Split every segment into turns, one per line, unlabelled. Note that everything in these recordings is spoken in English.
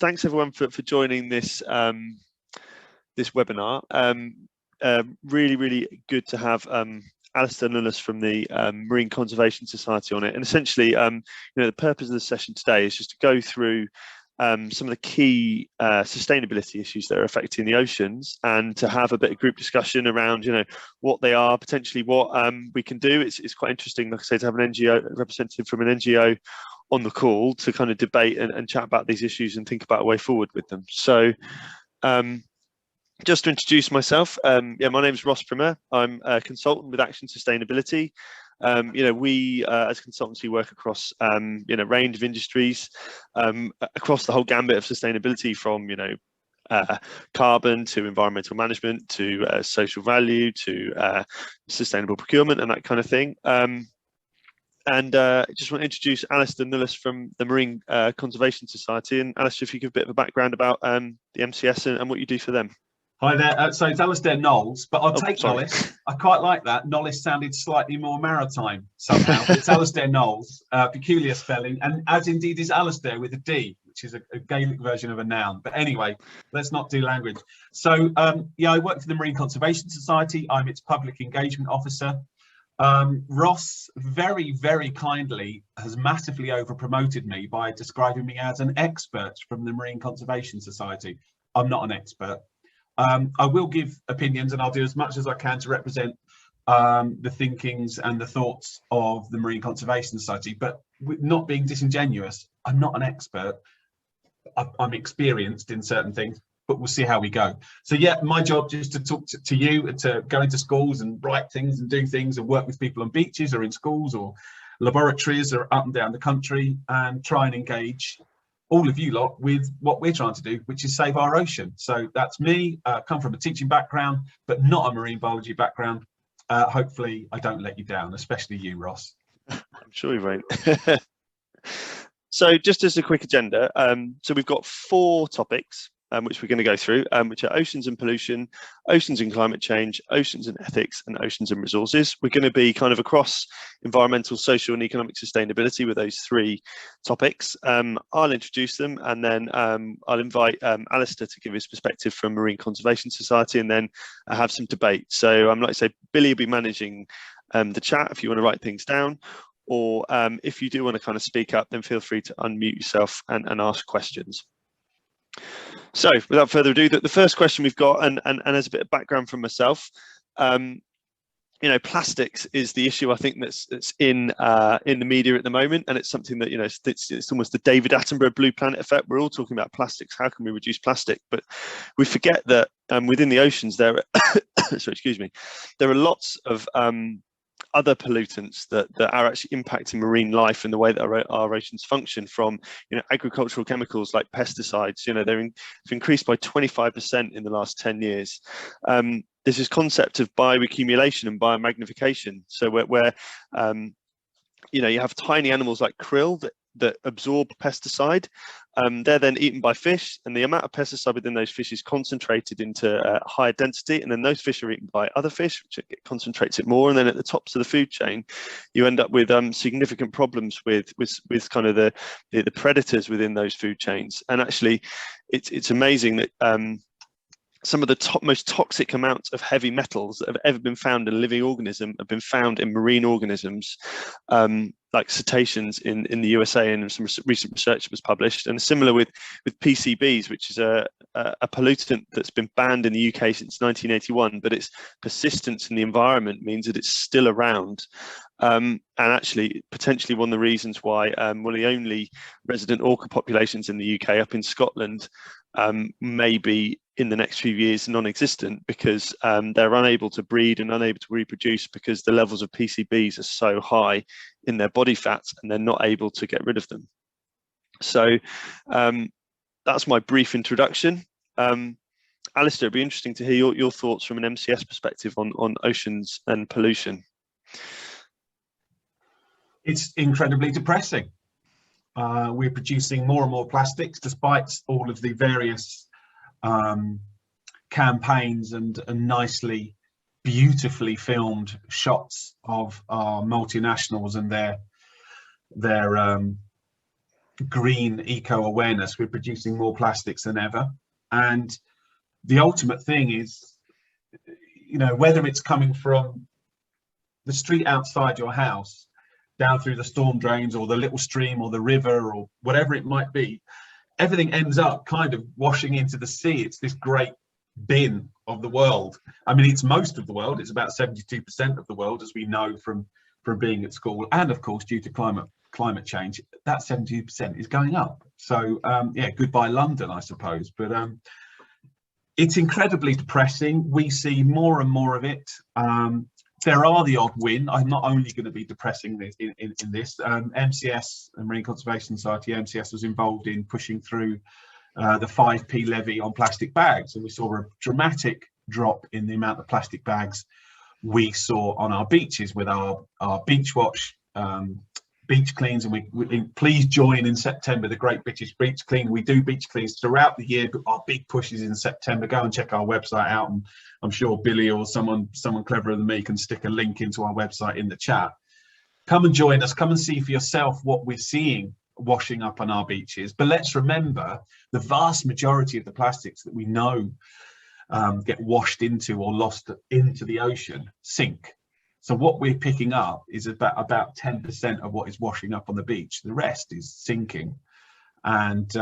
thanks everyone for joining this this webinar. Really good to have Alisdair Naulls from the Marine Conservation Society on it. And essentially, the purpose of the session today is just to go through some of the key sustainability issues that are affecting the oceans, and to have a bit of group discussion around, what they are, potentially what we can do. It's quite interesting, like I say, to have an NGO representative from an NGO on the call to kind of debate and chat about these issues and think about a way forward with them. So just to introduce myself, my name is Ross Primmer. I'm a consultant with Action Sustainability. We as a consultancy work across a range of industries, across the whole gambit of sustainability, from carbon to environmental management to social value to sustainable procurement and that kind of thing. Just want to introduce Alisdair Naulls from the Marine Conservation Society. And Alisdair, if you give a bit of a background about the MCS and what you do for them.
Hi there. So it's Alisdair Naulls, but I'll take Naulls. I quite like that. Naulls sounded slightly more maritime somehow. It's Alisdair Naulls, peculiar spelling, and as indeed is Alisdair with a D, which is a Gaelic version of a noun. But anyway, let's not do language. So I work for the Marine Conservation Society. I'm its public engagement officer. Ross very kindly has massively over-promoted me by describing me as an expert from the Marine Conservation Society. I'm not an expert. I will give opinions, and I'll do as much as I can to represent the thinkings and the thoughts of the Marine Conservation Society, but not being disingenuous. I'm not an expert. I'm experienced in certain things, but we'll see how we go. So yeah, my job is to talk to you, to go into schools and write things and do things and work with people on beaches or in schools or laboratories or up and down the country, and try and engage all of you lot with what we're trying to do, which is save our ocean. So that's me. Come from a teaching background, but not a marine biology background. Hopefully I don't let you down, especially you, Ross.
I'm sure you won't. So just as a quick agenda, so we've got 4 topics which we're going to go through, which are oceans and pollution, oceans and climate change, oceans and ethics, and oceans and resources. We're going to be kind of across environmental, social and economic sustainability with those 3 topics. I'll introduce them, and then I'll invite Alisdair to give his perspective from Marine Conservation Society, and then have some debate. So like I say, Billy will be managing the chat if you want to write things down, or if you do want to kind of speak up, then feel free to unmute yourself and ask questions. So without further ado, the first question we've got, and as a bit of background from myself, plastics is the issue I think that's in the media at the moment, and it's something that it's almost the David Attenborough Blue Planet effect. We're all talking about plastics. How can we reduce plastic? But we forget that within the oceans there are there are lots of other pollutants that are actually impacting marine life and the way that our oceans function, from agricultural chemicals like pesticides. They've increased by 25% in the last 10 years. There's this concept of bioaccumulation and biomagnification. So where you have tiny animals like krill that absorb pesticide. They're then eaten by fish, and the amount of pesticide within those fish is concentrated into higher density, and then those fish are eaten by other fish, which concentrates it more. And then at the tops of the food chain, you end up with significant problems with kind of the predators within those food chains. And actually, it's amazing that some of the most toxic amounts of heavy metals that have ever been found in a living organism have been found in marine organisms, like cetaceans in the USA, and some recent research was published. And similar with PCBs, which is a pollutant that's been banned in the UK since 1981, but its persistence in the environment means that it's still around. And actually, potentially one of the reasons why one of the only resident orca populations in the UK, up in Scotland, may be in the next few years non-existent, because they're unable to breed and unable to reproduce because the levels of PCBs are so high in their body fats, and they're not able to get rid of them. So that's my brief introduction. Alisdair, it'd be interesting to hear your thoughts from an MCS perspective on oceans and pollution.
It's incredibly depressing. We're producing more and more plastics, despite all of the various campaigns and nicely, beautifully filmed shots of our multinationals and their green eco-awareness, we're producing more plastics than ever. And the ultimate thing is, you know, whether it's coming from the street outside your house, down through the storm drains or the little stream or the river or whatever it might be, everything ends up kind of washing into the sea. It's this great bin of the world. I mean, it's most of the world. It's about 72% of the world, as we know from being at school. And of course, due to climate change, that 72% is going up. So yeah, goodbye London, I suppose. But it's incredibly depressing. We see more and more of it. There are the odd win. I'm not only going to be depressing this in this. MCS, and Marine Conservation Society, MCS was involved in pushing through the 5p levy on plastic bags, and we saw a dramatic drop in the amount of plastic bags we saw on our beaches with our beach watch, beach cleans. And we please join in September the Great British Beach Clean. We do beach cleans throughout the year, but our big push is in September. Go and check our website out, and I'm sure Billy or someone cleverer than me can stick a link into our website in the chat. Come and join us. Come and see for yourself what we're seeing washing up on our beaches. But let's remember, the vast majority of the plastics that we know get washed into or lost into the ocean sink. So what we're picking up is about 10% of what is washing up on the beach. The rest is sinking. And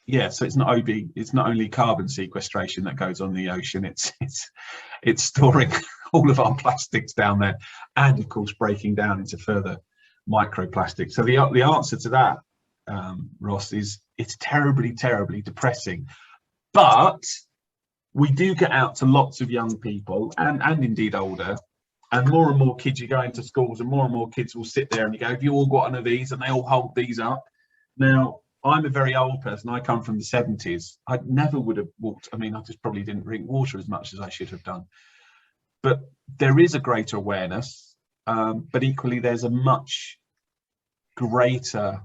yeah, so it's not only carbon sequestration that goes on in the ocean. It's storing all of our plastics down there, and of course breaking down into further microplastics. So the answer to that, Ross, is it's terribly, terribly depressing. But we do get out to lots of young people and indeed older, and more kids. You go into schools and more kids will sit there and you go, have you all got one of these? And they all hold these up. Now, I'm a very old person. I come from the 70s. I never would have walked. I mean, I just probably didn't drink water as much as I should have done. But there is a greater awareness, but equally there's a much greater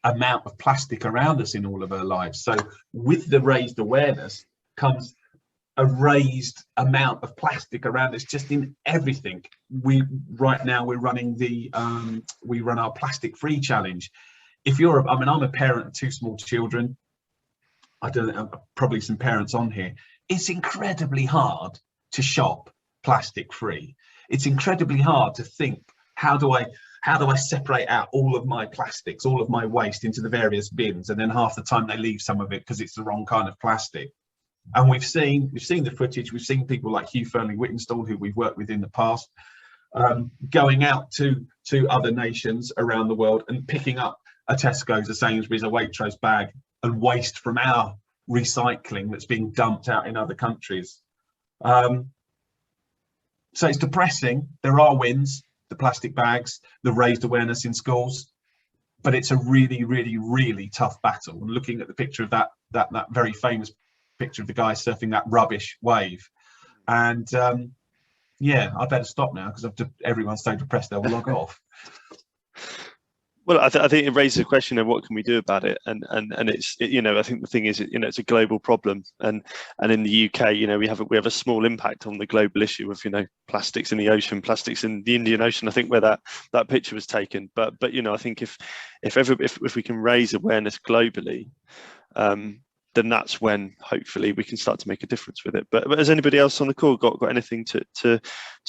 amount of plastic around us in all of our lives. So with the raised awareness comes a raised amount of plastic around us, just in everything. Right now we're running we run our plastic free challenge. If you're I'm a parent of 2 small children. I don't know, probably some parents on here. It's incredibly hard to shop plastic free. It's incredibly hard to think, how do I separate out all of my plastics, all of my waste into the various bins, and then half the time they leave some of it because it's the wrong kind of plastic. And we've seen the footage. We've seen people like Hugh Fearnley-Whittinstall, who we've worked with in the past, going out to other nations around the world and picking up a Tesco's, a Sainsbury's, a Waitrose bag and waste from our recycling that's being dumped out in other countries. So it's depressing. There are wins, the plastic bags, the raised awareness in schools, but it's a really, really, really tough battle. And looking at the picture of that very famous picture of the guy surfing that rubbish wave, and yeah, I better stop now because everyone's so depressed they'll log off.
Well, I think it raises a question of what can we do about it, and it's I think the thing is, it's a global problem, and in the UK, we have a small impact on the global issue of plastics in the ocean, plastics in the Indian Ocean. I think where that picture was taken, but I think if we can raise awareness globally, then that's when hopefully we can start to make a difference with it. But has anybody else on the call got anything to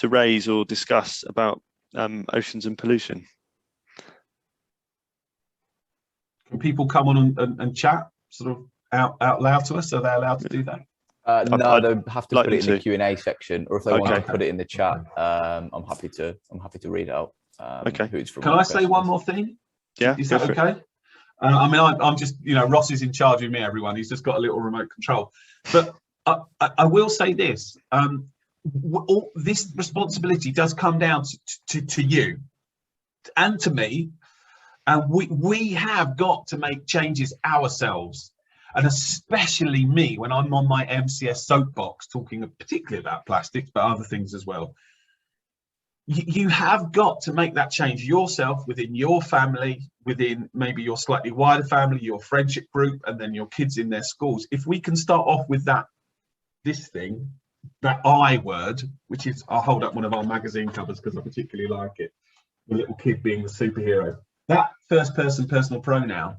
raise or discuss about oceans and pollution?
Can people come on and chat sort of out loud to us? Are they allowed to do that?
No, they'll have to put it in the Q&A section, or if they want to put it in the chat, I'm happy to read it out.
Okay.
Can I say one more thing?
Yeah.
Is that okay? I mean, I'm just, Ross is in charge of me, everyone. He's just got a little remote control. But I will say this, this responsibility does come down to you and to me. And we have got to make changes ourselves. And especially me, when I'm on my MCS soapbox, talking particularly about plastics, but other things as well. You have got to make that change yourself, within your family, within maybe your slightly wider family, your friendship group, and then your kids in their schools. If we can start off with that I word, which is, I'll hold up one of our magazine covers because I particularly like it, the little kid being the superhero. That first person personal pronoun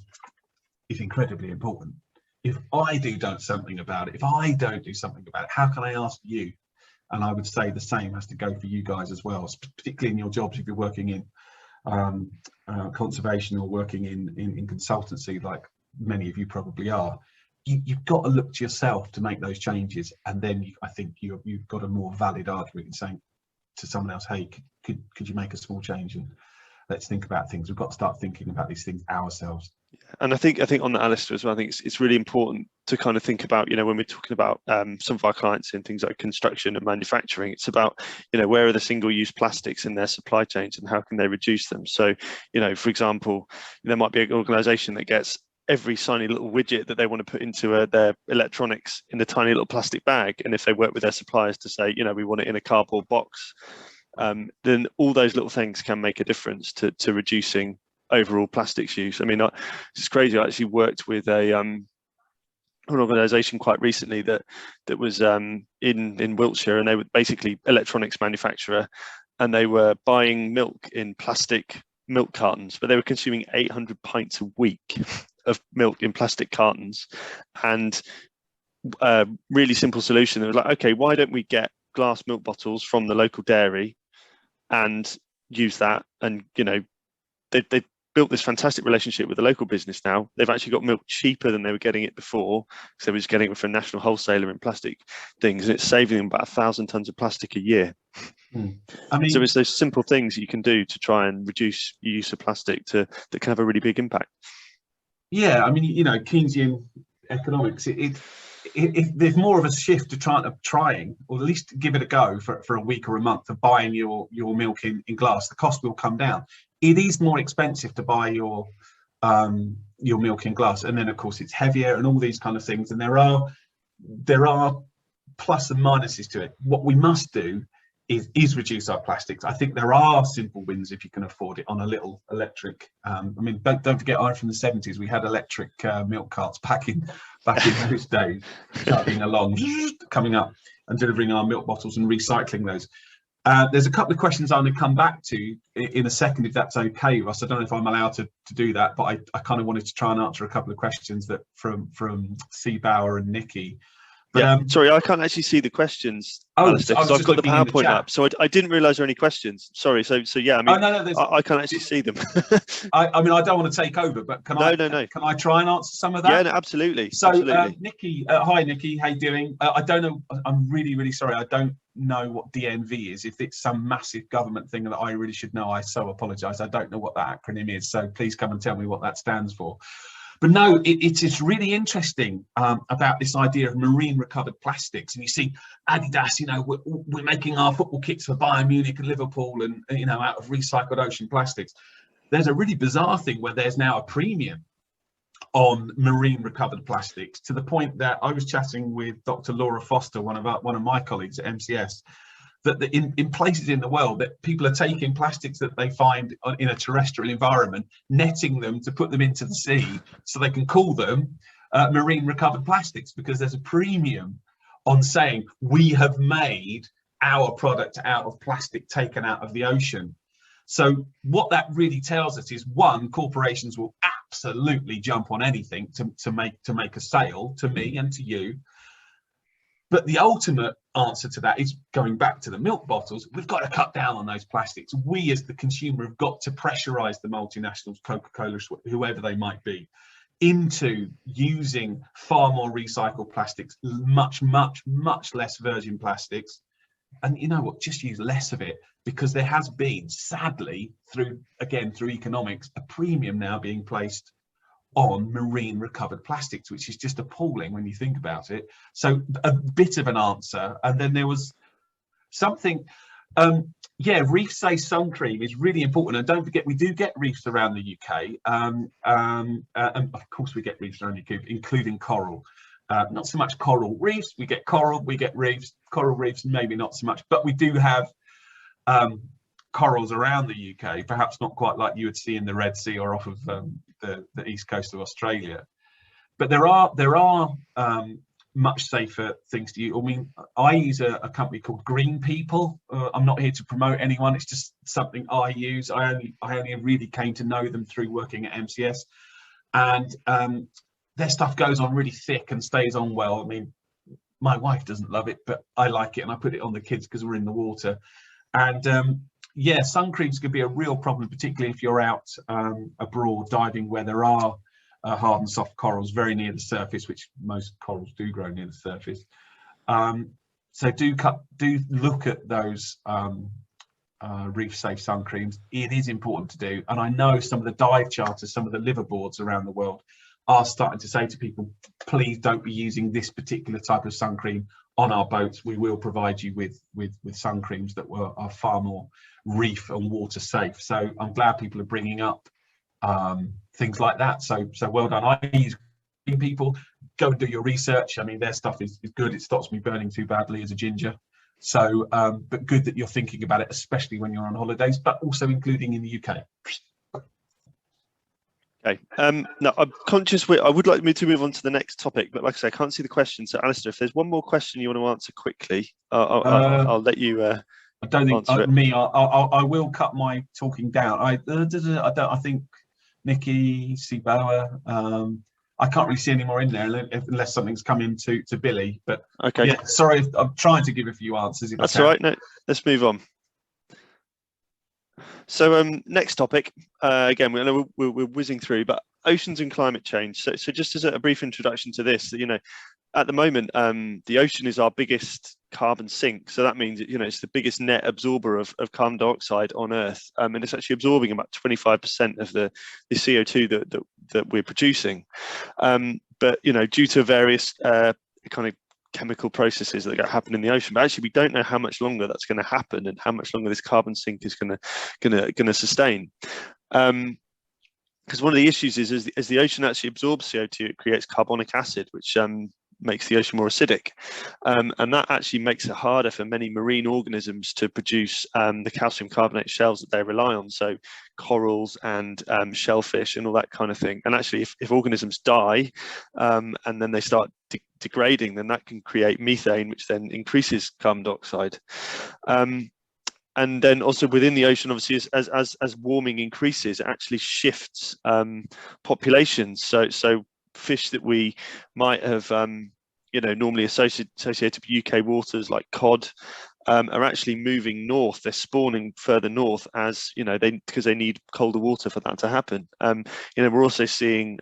is incredibly important. If I do something about it, if I don't do something about it, how can I ask you? And I would say the same has to go for you guys as well, particularly in your jobs if you're working in conservation or working in consultancy, like many of you probably are. You've got to look to yourself to make those changes, and then I think you've got a more valid argument in saying to someone else, hey, could you make a small change, and let's think about things. We've got to start thinking about these things ourselves.
And I think on the Alisdair as well, I think it's really important to kind of think about, you know, when we're talking about some of our clients in things like construction and manufacturing, it's about, you know, where are the single-use plastics in their supply chains and how can they reduce them? So, you know, for example, there might be an organisation that gets every tiny little widget that they want to put into their electronics in a tiny little plastic bag, and if they work with their suppliers to say, you know, we want it in a cardboard box, then all those little things can make a difference to reducing overall plastics use. I mean, it's crazy. I actually worked with an organisation quite recently that was in Wiltshire, and they were basically electronics manufacturer, and they were buying milk in plastic milk cartons, but they were consuming 800 pints a week of milk in plastic cartons. And a really simple solution, it was like, okay, why don't we get glass milk bottles from the local dairy and use that? And, you know, they built this fantastic relationship with the local business now. They've actually got milk cheaper than they were getting it before, because they were just getting it from a national wholesaler in plastic things, and it's saving them about 1,000 tons of plastic a year.
I mean,
so it's those simple things that you can do to try and reduce your use of plastic that can have a really big impact.
Yeah, I mean, you know, Keynesian economics, if there's more of a shift to trying, or at least give it a go for a week or a month of buying your milk in glass, the cost will come down. It is more expensive to buy your milk in glass, and then of course it's heavier and all these kind of things, and there are plus and minuses to it. What we must do is reduce our plastics. I think there are simple wins if you can afford it on a little electric. I mean, don't forget, I'm from the 70s. We had electric milk carts back in those days, chugging along, coming up and delivering our milk bottles and recycling those. There's a couple of questions I'm going to come back to in a second, if that's okay, Ross. I don't know if I'm allowed to do that, but I kind of wanted to try and answer a couple of questions that from C. Bauer and Nikki. But,
yeah, sorry, I can't actually see the questions. Alisdair, because I've got the PowerPoint up, so I didn't realise there were any questions. Sorry, so yeah, I mean, I can't actually see them.
I mean, I don't want to take over, but can I try and answer some of that?
Yeah, no, absolutely.
So,
absolutely.
Nikki, hi Nikki, how you doing? I don't know. I'm really sorry. I don't know what DNV is. If it's some massive government thing that I really should know, I so apologise. I don't know what that acronym is. So please come and tell me what that stands for. But no, it's really interesting about this idea of marine recovered plastics. And you see Adidas, you know, we're making our football kits for Bayern Munich and Liverpool, and, you know, out of recycled ocean plastics. There's a really bizarre thing where there's now a premium on marine recovered plastics, to the point that I was chatting with Dr. Laura Foster, one of my colleagues at MCS, that in places in the world that people are taking plastics that they find in a terrestrial environment, netting them to put them into the sea so they can call them marine recovered plastics, because there's a premium on saying we have made our product out of plastic taken out of the ocean. So what that really tells us is, one, corporations will absolutely jump on anything to make a sale to me and to you. But the ultimate answer to that is going back to the milk bottles. We've got to cut down on those plastics. We as the consumer have got to pressurize the multinationals, Coca-Cola, whoever they might be, into using far more recycled plastics, much less virgin plastics. And you know what, just use less of it, because there has been, sadly, through economics, a premium now being placed on marine recovered plastics, which is just appalling when you think about it. So a bit of an answer. And then there was something, Reef say sun cream is really important. And don't forget, we do get reefs around the UK. And of course we get reefs around the UK, including coral. Not so much coral reefs, we get coral, we get reefs. Coral reefs, maybe not so much, but we do have corals around the UK, perhaps not quite like you would see in the Red Sea or off of the east coast of Australia. But there are much safer things to use. I mean, I use a company called Green People. I'm not here to promote anyone. It's just something I use. I only really came to know them through working at MCS, and their stuff goes on really thick and stays on well. I mean, my wife doesn't love it, but I like it, and I put it on the kids because we're in the water. And yeah, sun creams could be a real problem, particularly if you're out abroad diving where there are hard and soft corals very near the surface, which most corals do grow near the surface. So do look at those reef safe sun creams. It is important to do, and I know some of the dive charters, some of the liverboards around the world are starting to say to people, please don't be using this particular type of sun cream on our boats. We will provide you with sun creams that are far more reef and water safe. So I'm glad people are bringing up things like that. So well done. I use Green People. Go and do your research. I mean, their stuff is good. It stops me burning too badly as a ginger. So but good that you're thinking about it, especially when you're on holidays, but also including in the UK.
Okay. Now I'm conscious I would like me to move on to the next topic, but like I say, I can't see the question. So Alisdair, if there's one more question you want to answer quickly, I'll let you. I
don't think I will cut my talking down. I think Nikki, Ciboa. I can't really see any more in there unless something's come into Billy. But
okay.
Yeah, sorry, I'm trying to give a few answers.
That's all right. No, let's move on. So next topic, again, we're whizzing through, but oceans and climate change. So just as a brief introduction to this, you know, at the moment, the ocean is our biggest carbon sink. So that means, you know, it's the biggest net absorber of carbon dioxide on Earth, and it's actually absorbing about 25% of the CO2 that we're producing. But you know, due to various kind of chemical processes that happen in the ocean, but actually we don't know how much longer that's going to happen and how much longer this carbon sink is going to sustain. Because one of the issues is as the ocean actually absorbs CO2, it creates carbonic acid, which makes the ocean more acidic, and that actually makes it harder for many marine organisms to produce the calcium carbonate shells that they rely on, so corals and shellfish and all that kind of thing. And actually if organisms die and then they start degrading, then that can create methane, which then increases carbon dioxide. And then also within the ocean, obviously, as warming increases, it actually shifts populations. So fish that we might have, you know, normally associated with UK waters, like cod, are actually moving north. They're spawning further north, as you know, because they need colder water for that to happen. You know, we're also seeing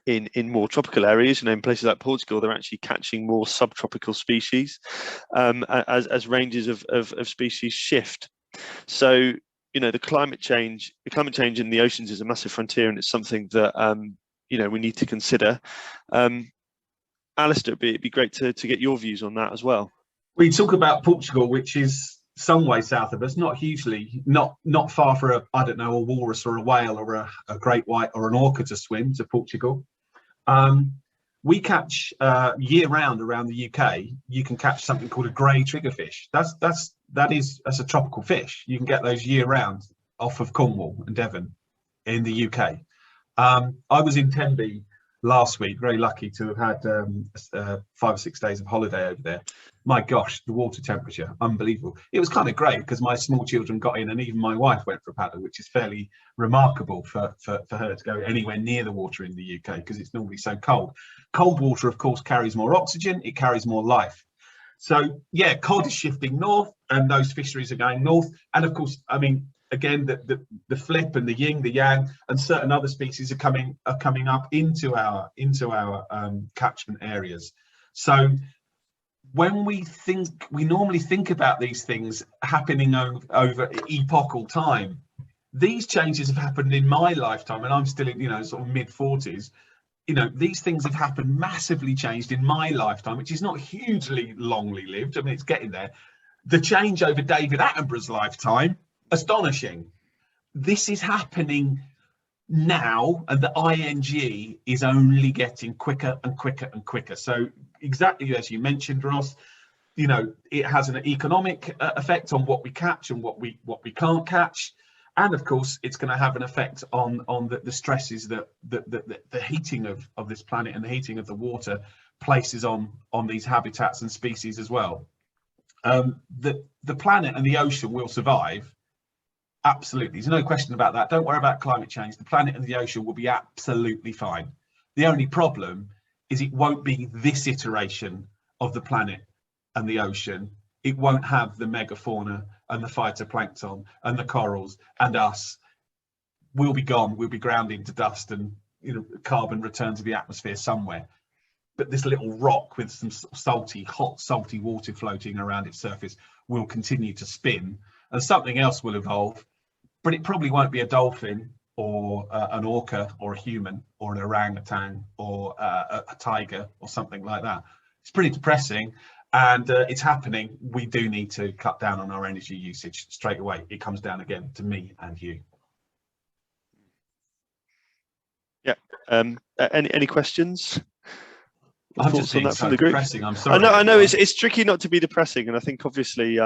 in more tropical areas, you know, in places like Portugal, they're actually catching more subtropical species as ranges of species shift. So, you know, the climate change in the oceans is a massive frontier, and it's something that you know, we need to consider. Alisdair, it'd be great to get your views on that as well.
We talk about Portugal, which is some way south of us, not hugely, not far for a walrus or a whale or a great white or an orca to swim to Portugal. We catch year round around the UK. You can catch something called a grey triggerfish. That is a tropical fish. You can get those year round off of Cornwall and Devon in the UK. I was in Tenby last week, very lucky to have had 5 or 6 days of holiday over there. My gosh, the water temperature, unbelievable. It was kind of great because my small children got in, and even my wife went for a paddle, which is fairly remarkable for her to go anywhere near the water in the UK because it's normally so cold. Cold water, of course, carries more oxygen, it carries more life. So yeah, cod is shifting north, and those fisheries are going north. And of course, I mean, again, the flip and the yin, the yang, and certain other species are coming up into our catchment areas. So when we normally think about these things happening over epochal time. These changes have happened in my lifetime, and I'm still in, you know, sort of mid-40s. You know, these things have happened, massively changed in my lifetime, which is not hugely longly lived. I mean, it's getting there. The change over David Attenborough's lifetime, astonishing. This is happening now, and the ing is only getting quicker and quicker and quicker. So exactly as you mentioned, Ross, you know, it has an economic effect on what we catch and what we can't catch. And of course, it's going to have an effect on the stresses that the heating of this planet and the heating of the water places on these habitats and species as well. The planet and the ocean will survive. Absolutely, there's no question about that. Don't worry about climate change. The planet and the ocean will be absolutely fine. The only problem is it won't be this iteration of the planet and the ocean. It won't have the megafauna and the phytoplankton and the corals and us. We'll be gone. We'll be ground into dust, and carbon return to the atmosphere somewhere. But this little rock with some hot, salty water floating around its surface will continue to spin, and something else will evolve. But it probably won't be a dolphin or an orca or a human or an orangutan or a tiger or something like that. It's pretty depressing, and it's happening. We do need to cut down on our energy usage straight away. It comes down again to me and you.
Yeah. Any questions?
I'm just being so depressing. I'm sorry.
I know it's tricky not to be depressing, and I think obviously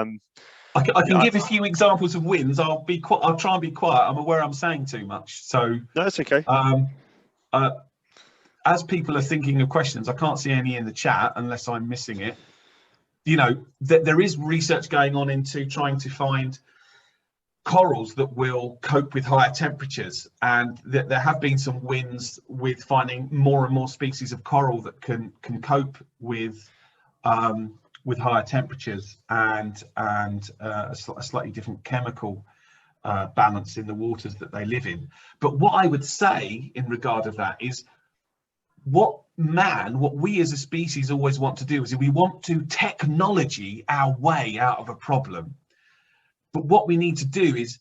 I can give a few examples of wins. I'll try and be quiet. I'm aware I'm saying too much, so
no, it's okay.
As people are thinking of questions, I can't see any in the chat unless I'm missing it. There is research going on into trying to find corals that will cope with higher temperatures, and there have been some wins with finding more and more species of coral that can cope with higher temperatures and a slightly different chemical balance in the waters that they live in. But what I would say in regard of that is what we as a species always want to do is we want to technology our way out of a problem. But what we need to do is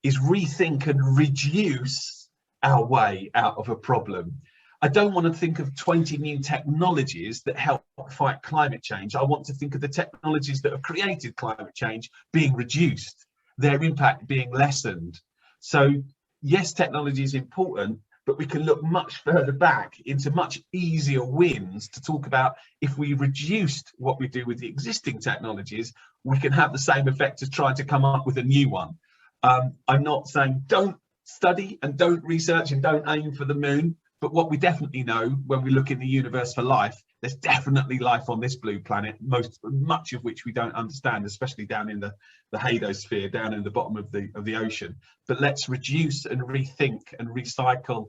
rethink and reduce our way out of a problem. I don't want to think of 20 new technologies that help fight climate change. I want to think of the technologies that have created climate change being reduced, their impact being lessened. So yes, technology is important, but we can look much further back into much easier wins to talk about if we reduced what we do with the existing technologies, we can have the same effect as trying to come up with a new one. I'm not saying don't study and don't research and don't aim for the moon, but what we definitely know when we look in the universe for life, there's definitely life on this blue planet, much of which we don't understand, especially down in the hadosphere, down in the bottom of the ocean. But let's reduce and rethink and recycle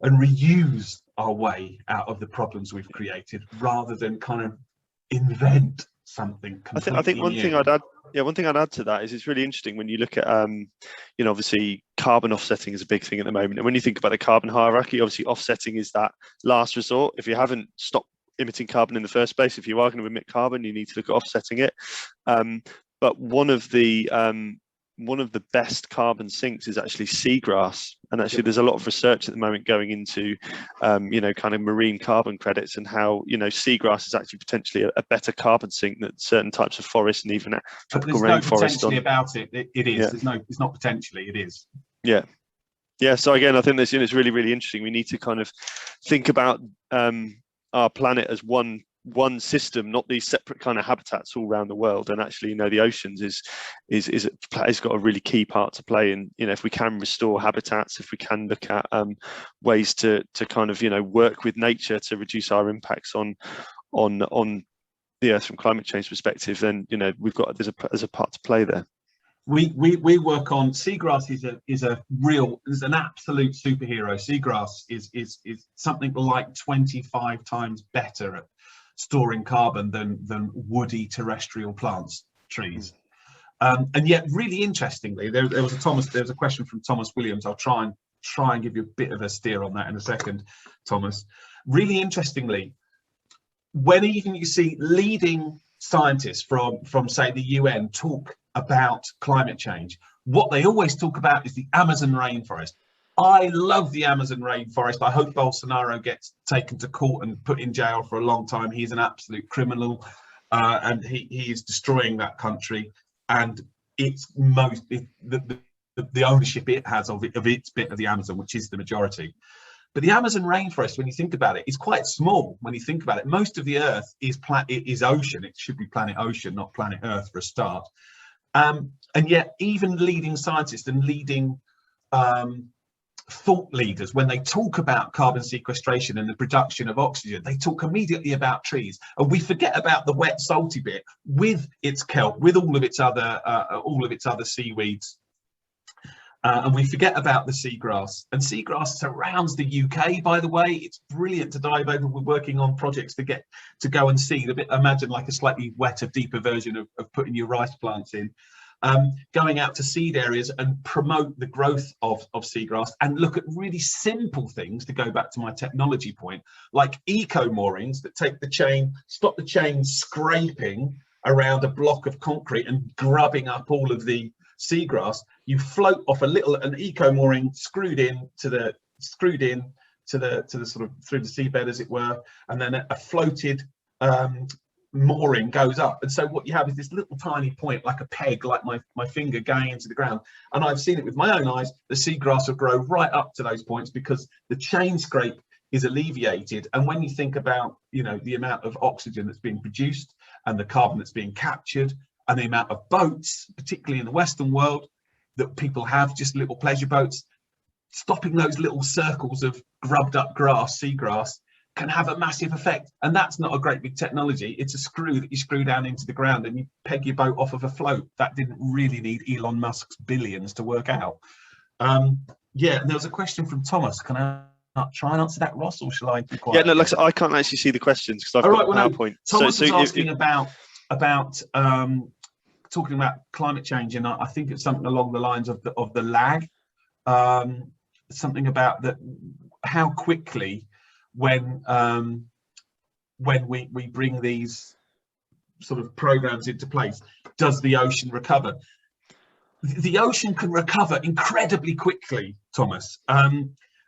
and reuse our way out of the problems we've created, rather than kind of invent something completely
I think one
new.
thing I'd add to that is it's really interesting when you look at obviously carbon offsetting is a big thing at the moment, and when you think about the carbon hierarchy, obviously offsetting is that last resort. If you haven't stopped emitting carbon in the first place, if you are going to emit carbon, you need to look at offsetting it. But one of the best carbon sinks is actually seagrass, and actually there's a lot of research at the moment going into kind of marine carbon credits and how seagrass is actually potentially a better carbon sink than certain types of forests and even tropical rainforest.
No potentially about it. It is. Yeah. It's not potentially. It is.
Yeah. So again, I think this it's really, really interesting. We need to kind of think about our planet as one system, not these separate kind of habitats all around the world. And actually, the oceans has got a really key part to play in. If we can restore habitats, if we can look at ways to kind of work with nature to reduce our impacts on the Earth from climate change perspective, then there's a part to play there.
We work on seagrass. Is an absolute superhero. Seagrass is something like 25 times better at storing carbon than woody terrestrial plants, trees. And yet, really interestingly, there was a question from Thomas Williams. I'll try and give you a bit of a steer on that in a second, Thomas. Really interestingly, when even you see leading scientists from say the UN talk about climate change, what they always talk about is the Amazon rainforest. I love the Amazon rainforest. I hope Bolsonaro gets taken to court and put in jail for a long time. He's an absolute criminal, and he is destroying that country. And it's the ownership it has of its bit of the Amazon, which is the majority. But the Amazon rainforest, when you think about it, is quite small. When you think about it, most of the Earth is ocean. It should be planet ocean, not planet Earth for a start. And yet even leading scientists and leading thought leaders, when they talk about carbon sequestration and the production of oxygen, they talk immediately about trees, and we forget about the wet salty bit with its kelp, with all of its other seaweeds, and we forget about the seagrass. And seagrass surrounds the UK, by the way. It's brilliant to dive over. We're working on projects to get to go and see the bit, imagine like a slightly wetter, deeper version of putting your rice plants in. Going out to seed areas and promote the growth of seagrass, and look at really simple things, to go back to my technology point, like eco moorings that take the chain, stop the chain scraping around a block of concrete and grubbing up all of the seagrass. You float off an eco mooring screwed in to the sort of through the seabed, as it were, and then a floated mooring goes up. And so what you have is this little tiny point, like a peg, like my finger going into the ground. And I've seen it with my own eyes. The seagrass will grow right up to those points because the chain scrape is alleviated. And when you think about, you know, the amount of oxygen that's being produced and the carbon that's being captured, and the amount of boats, particularly in the Western world, that people have, just little pleasure boats, stopping those little circles of grubbed up grass, seagrass, can have a massive effect. And that's not a great big technology. It's a screw that you screw down into the ground and you peg your boat off of a float. That didn't really need Elon Musk's billions to work out. Yeah, and there was a question from Thomas. Can I try and answer that, Ross, or shall I be quiet?
Yeah, no, like I can't actually see the questions because I've got PowerPoint.
No, Thomas was asking about talking about climate change, and I think it's something along the lines of the lag. Something about that, how quickly when we bring these sort of programs into place, does the ocean recover? The ocean can recover incredibly quickly, Thomas.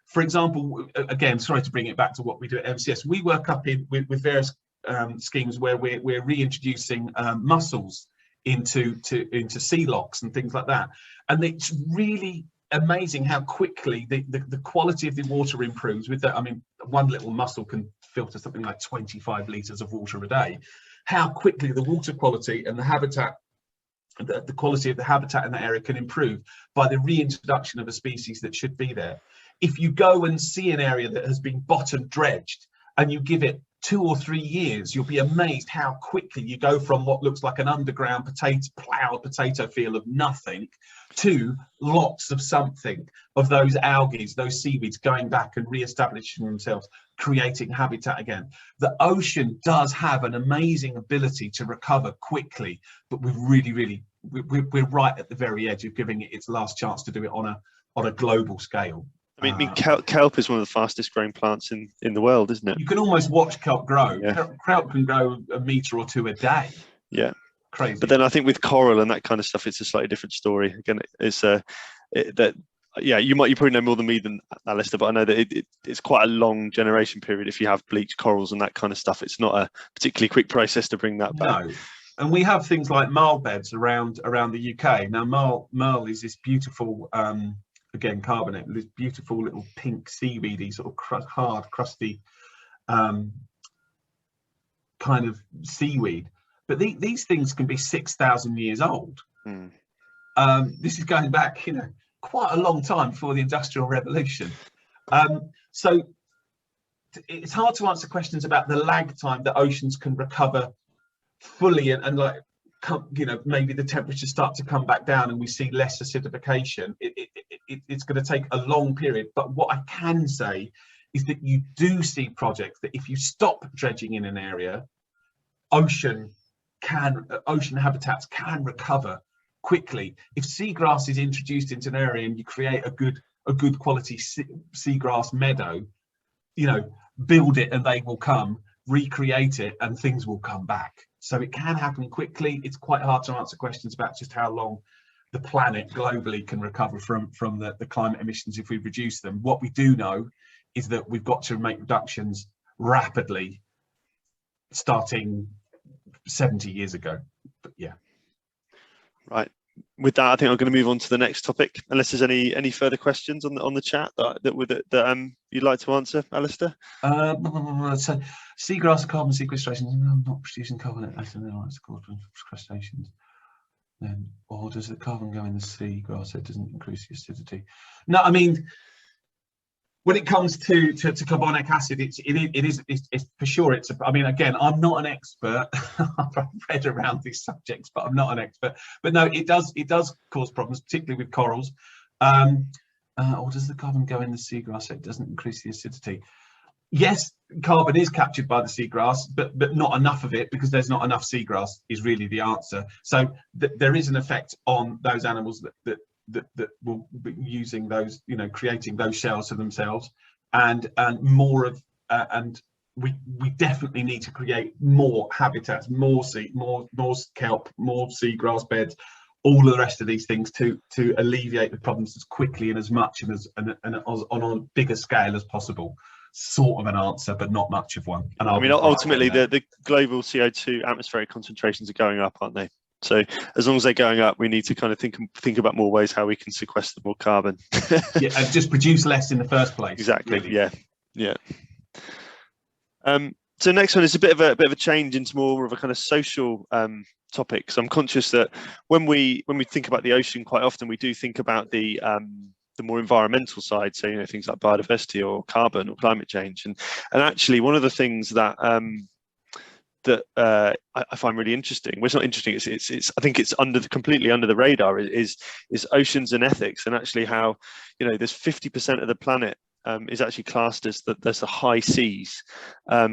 For example, again, sorry to bring it back to what we do at MCS, we work up with various schemes where we're reintroducing mussels into sea locks and things like that, and it's really amazing how quickly the quality of the water improves with that. I mean, one little mussel can filter something like 25 litres of water a day. How quickly the water quality and the habitat, the quality of the habitat in that area can improve by the reintroduction of a species that should be there. If you go and see an area that has been bottom dredged and you give it 2 or 3 years, you'll be amazed how quickly you go from what looks like an underground ploughed potato field of nothing to lots of something, of those algae, those seaweeds going back and re-establishing themselves, creating habitat again. The ocean does have an amazing ability to recover quickly, but we're right at the very edge of giving it its last chance to do it on a global scale.
I mean, kelp is one of the fastest growing plants in the world, isn't it?
You can almost watch kelp grow.
Yeah.
Kelp can grow a metre or 2 a day.
Yeah.
Crazy.
But then I think with coral and that kind of stuff, it's a slightly different story. Again, it's you probably know more than me than Alisdair, but I know that it's quite a long generation period. If you have bleached corals and that kind of stuff, it's not a particularly quick process to bring that back. No.
And we have things like marl beds around the UK. Now, marl is this beautiful, again, carbonate, this beautiful little pink seaweedy, sort of hard, crusty kind of seaweed. But these things can be 6,000 years old. This is going back, quite a long time before the Industrial Revolution. So it's hard to answer questions about the lag time that oceans can recover fully and like, maybe the temperatures start to come back down and we see less acidification. It's going to take a long period. But what I can say is that you do see projects that if you stop dredging in an area, ocean habitats can recover quickly. If seagrass is introduced into an area and you create a good quality seagrass meadow, build it and they will come, recreate it and things will come back. So it can happen quickly. It's quite hard to answer questions about just how long the planet globally can recover from the climate emissions if we reduce them. What we do know is that we've got to make reductions rapidly, starting 70 years ago. But yeah.
Right. With that, I think I'm going to move on to the next topic. Unless there's any further questions on the chat that you'd like to answer, Alisdair.
So seagrass carbon sequestration. I'm not producing carbon. That's called crustaceans. Then, or does the carbon go in the sea grass so it doesn't increase the acidity? No, I mean, when it comes to carbonic acid, it's for sure. I mean, again, I'm not an expert. I've read around these subjects, but I'm not an expert. But no, it does cause problems, particularly with corals. Or does the carbon go in the seagrass so it doesn't increase the acidity? Yes, carbon is captured by the seagrass, but not enough of it, because there's not enough seagrass is really the answer. So there is an effect on those animals that will be using those, creating those shells for themselves, and more of and we definitely need to create more habitats, more kelp, more seagrass beds, all of the rest of these things to alleviate the problems as quickly and as much and on a bigger scale as possible. Sort of an answer, but not much of one. And
I mean, ultimately, the global CO2 atmospheric concentrations are going up, aren't they? So as long as they're going up, we need to kind of think about more ways how we can sequester more carbon.
Yeah, and just produce less in the first place.
Exactly.
Really.
Yeah. So next one is a bit of a change into more of a kind of social topic. So I'm conscious that when we think about the ocean, quite often we do think about the more environmental side, so things like biodiversity or carbon or climate change, and actually one of the things that I find really interesting. Well, it's not interesting. It's I think it's completely under the radar. Is oceans and ethics, and actually how there's 50% of the planet is actually classed as there's the high seas,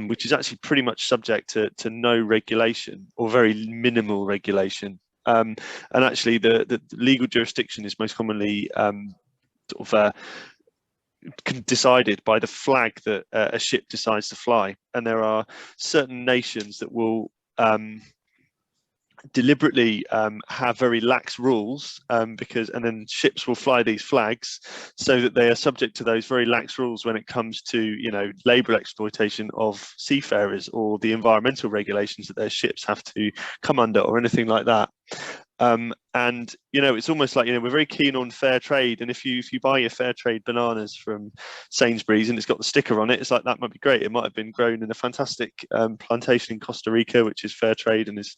which is actually pretty much subject to no regulation or very minimal regulation. And actually, the legal jurisdiction is most commonly decided by the flag that a ship decides to fly, and there are certain nations that will deliberately have very lax rules, and then ships will fly these flags so that they are subject to those very lax rules when it comes to labor exploitation of seafarers or the environmental regulations that their ships have to come under or anything like that. And it's almost like we're very keen on fair trade, and if you buy your fair trade bananas from Sainsbury's and it's got the sticker on it, it's like that might be great. It might have been grown in a fantastic plantation in Costa Rica, which is fair trade and is